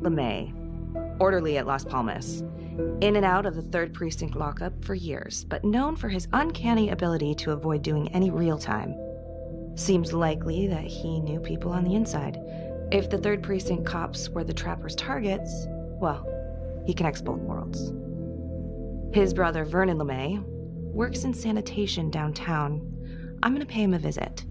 LeMay, orderly at Las Palmas. In and out of the 3rd Precinct lockup for years, but known for his uncanny ability to avoid doing any real time. Seems likely that he knew people on the inside. If the 3rd Precinct cops were the Trapper's targets, well, he connects both worlds. His brother, Vernon LeMay, works in sanitation downtown. I'm gonna pay him a visit.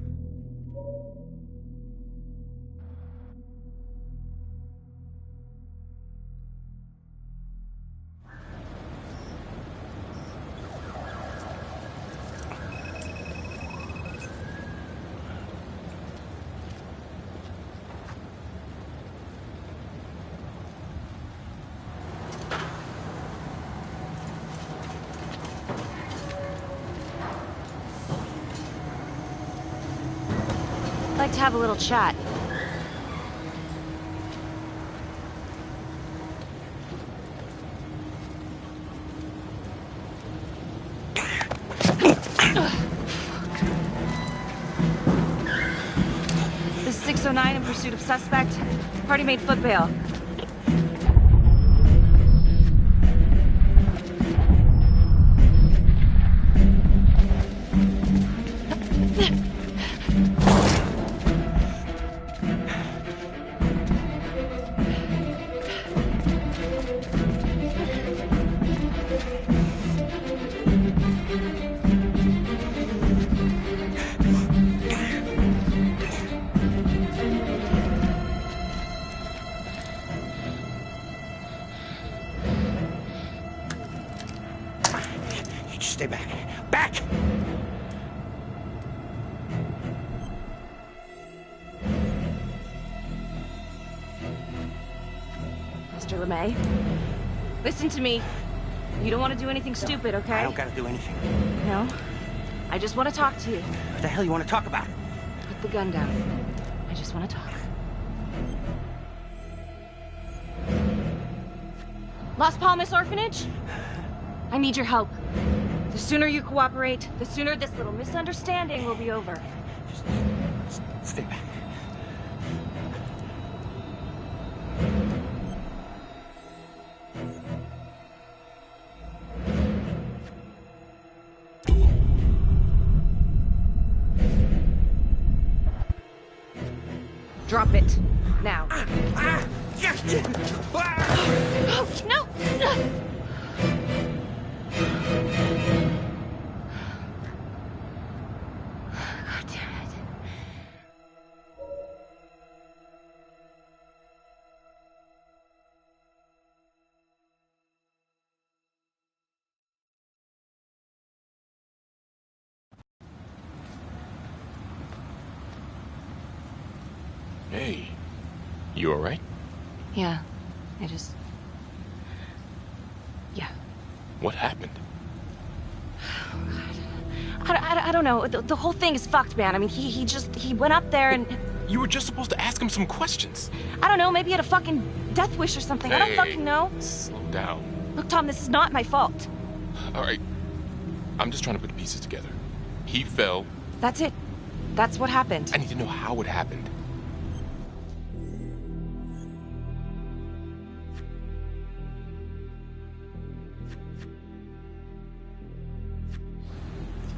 I'd like to have a little chat. This is 609 in pursuit of suspect. Party made foot bail. Stay back. Back! Mr. LeMay, listen to me. You don't want to do anything stupid, okay? I don't gotta do anything. No? I just want to talk to you. What the hell you want to talk about? Put the gun down. I just want to talk. Las Palmas Orphanage? I need your help. The sooner you cooperate, the sooner this little misunderstanding will be over. Just stay back. Drop it. Now. No! God damn it. Hey, you all right? Yeah, I just... Yeah. What happened? I don't know. The whole thing is fucked, man. I mean, he went up there and... You were just supposed to ask him some questions. I don't know, maybe he had a fucking death wish or something. Hey, I don't fucking know. Slow down. Look, Tom, this is not my fault. All right. I'm just trying to put the pieces together. He fell. That's it. That's what happened. I need to know how it happened.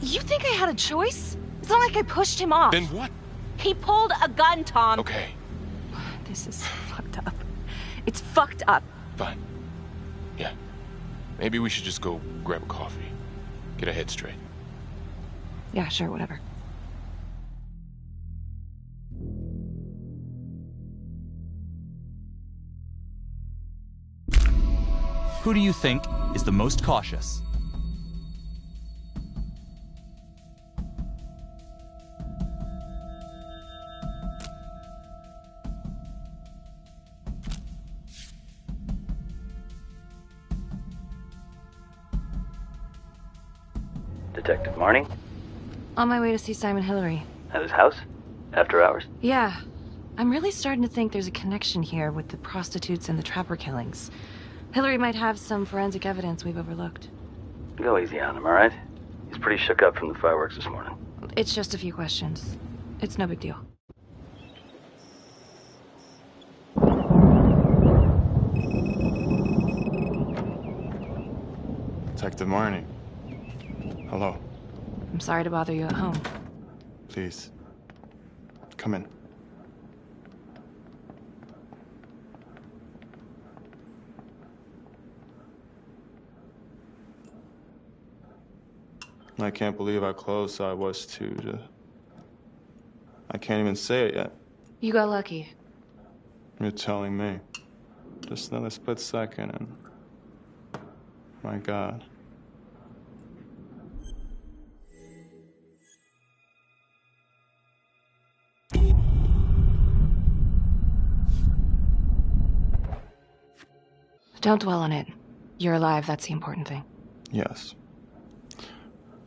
You think I had a choice? It's not like I pushed him off. Then what? He pulled a gun, Tom. Okay. This is fucked up. It's fucked up. Fine. Yeah. Maybe we should just go grab a coffee. Get our head straight. Yeah, sure, whatever. Who do you think is the most cautious? Detective Marnie? On my way to see Simon Hillary. At his house? After hours? Yeah. I'm really starting to think there's a connection here with the prostitutes and the Trapper killings. Hillary might have some forensic evidence we've overlooked. Go easy on him, alright? He's pretty shook up from the fireworks this morning. It's just a few questions. It's no big deal. Detective Marnie. Hello. I'm sorry to bother you at home. Please. Come in. I can't believe how close I was to... I can't even say it yet. You got lucky. You're telling me. Just another split second and... My God. Don't dwell on it. You're alive, that's the important thing. Yes.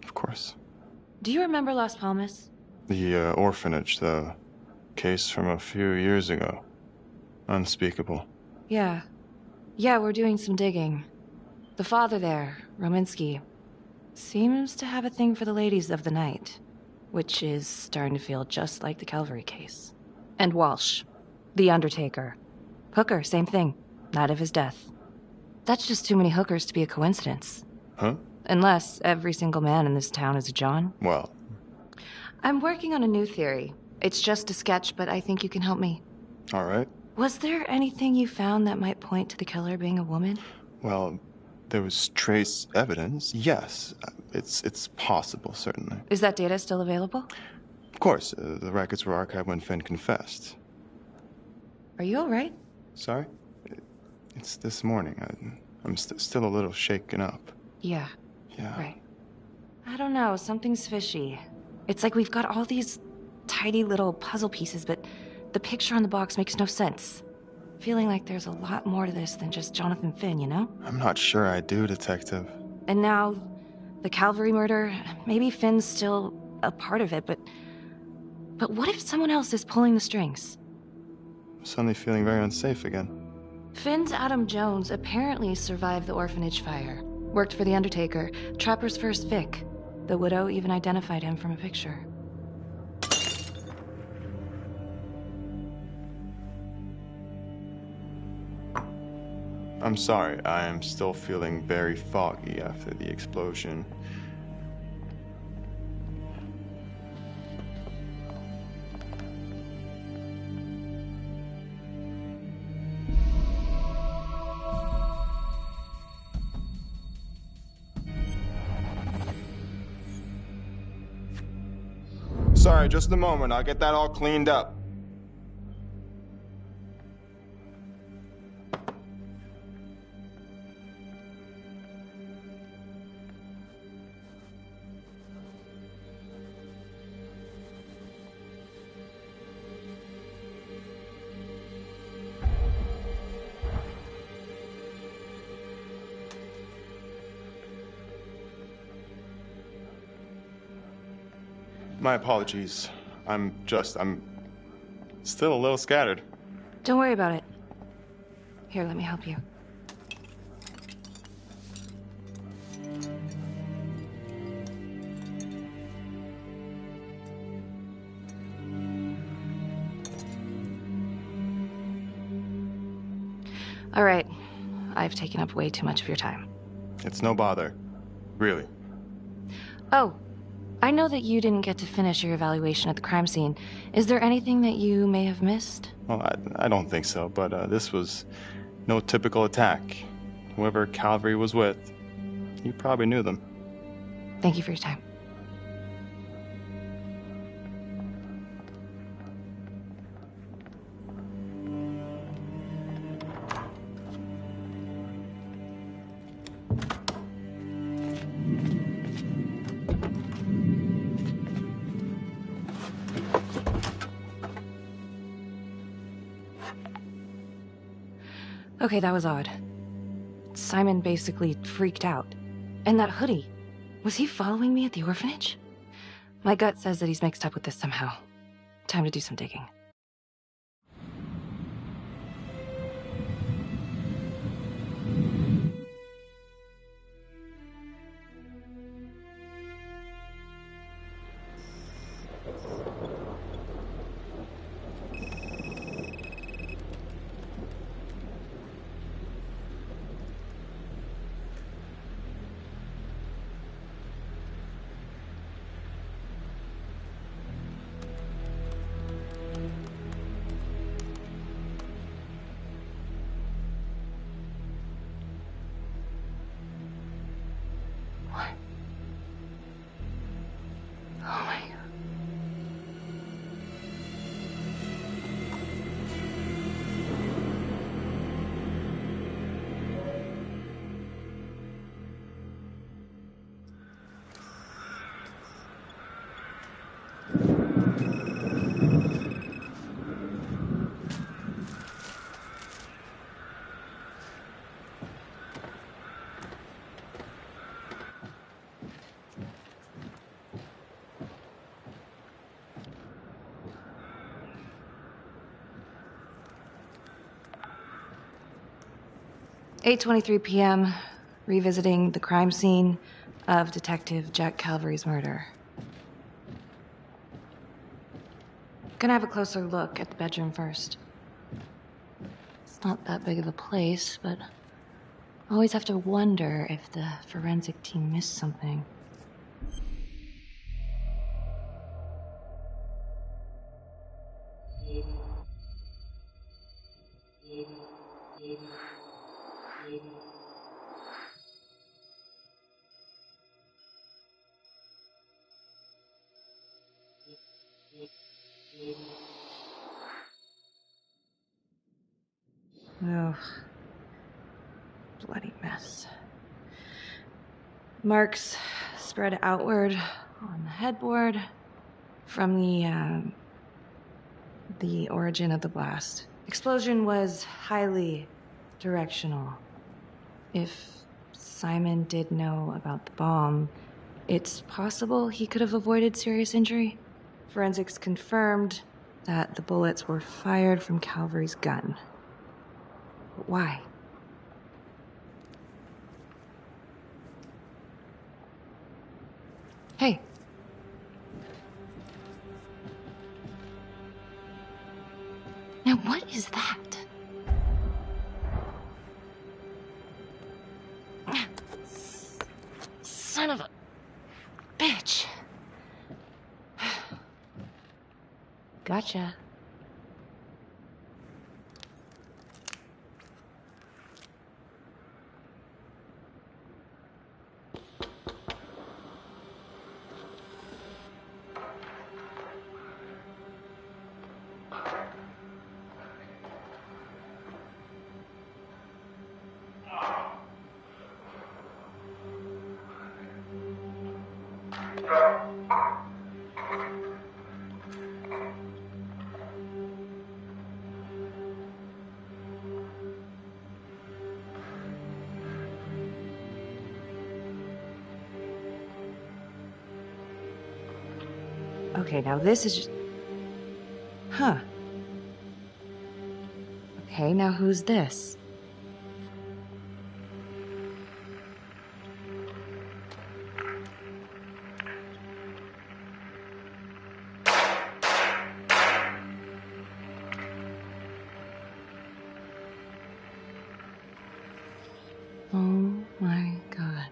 Of course. Do you remember Las Palmas? The orphanage, the case from a few years ago. Unspeakable. Yeah. Yeah, we're doing some digging. The father there, Rominsky, seems to have a thing for the ladies of the night, which is starting to feel just like the Calvary case. And Walsh, the Undertaker. Hooker, same thing. Night of his death. That's just too many hookers to be a coincidence. Huh? Unless every single man in this town is a John. Well. I'm working on a new theory. It's just a sketch, but I think you can help me. All right. Was there anything you found that might point to the killer being a woman? Well, there was trace evidence. Yes. It's possible, certainly. Is that data still available? Of course. The records were archived when Finn confessed. Are you all right? Sorry? It's this morning. I'm still a little shaken up. Yeah. Yeah. Right. I don't know. Something's fishy. It's like we've got all these tidy little puzzle pieces, but the picture on the box makes no sense. Feeling like there's a lot more to this than just Jonathan Finn, you know? I'm not sure I do, Detective. And now, the Calvary murder, maybe Finn's still a part of it, but what if someone else is pulling the strings? I'm suddenly feeling very unsafe again. Finn's Adam Jones apparently survived the orphanage fire. Worked for the Undertaker, Trapper's first Vic. The widow even identified him from a picture. I'm sorry, I am still feeling very foggy after the explosion. Sorry, just a moment. I'll get that all cleaned up. My apologies. I'm still a little scattered. Don't worry about it. Here, let me help you. All right. I've taken up way too much of your time. It's no bother. Really. Oh, I know that you didn't get to finish your evaluation at the crime scene. Is there anything that you may have missed? Well, I don't think so, but this was no typical attack. Whoever Calvary was with, you probably knew them. Thank you for your time. Okay, that was odd. Simon basically freaked out. And that hoodie. Was he following me at the orphanage? My gut says that he's mixed up with this somehow. Time to do some digging. Oh my God. 8:23 p.m., revisiting the crime scene of Detective Jack Calvary's murder. Gonna have a closer look at the bedroom first. It's not that big of a place, but always have to wonder if the forensic team missed something. Oh, bloody mess. Marks spread outward on the headboard from the origin of the blast. Explosion was highly directional. If Simon did know about the bomb, it's possible he could have avoided serious injury. Forensics confirmed that the bullets were fired from Calvary's gun. But why? Hey. Now what is that? Son of a bitch. Gotcha. Okay, now this is just... Huh. Okay, now who's this? Oh my God.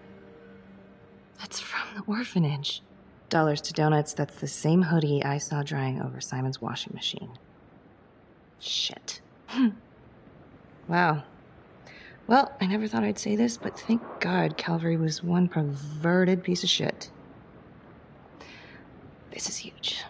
That's from the orphanage. Dollars to donuts, that's the same hoodie I saw drying over Simon's washing machine. Shit. Wow. Well, I never thought I'd say this, but thank God Calvary was one perverted piece of shit. This is huge.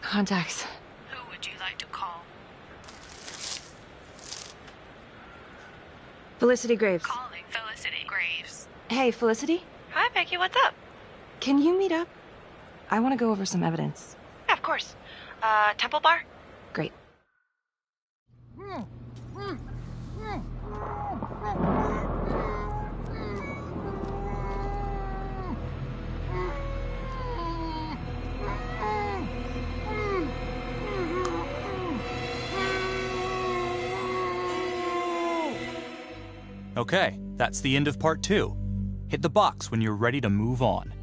Contacts. Who would you like to call? Felicity Graves. Calling. Felicity Graves. Hey, Felicity? Hi, Becky, what's up? Can you meet up? I want to go over some evidence. Yeah, of course. Temple Bar? Great. Okay, that's the end of part 2. Hit the box when you're ready to move on.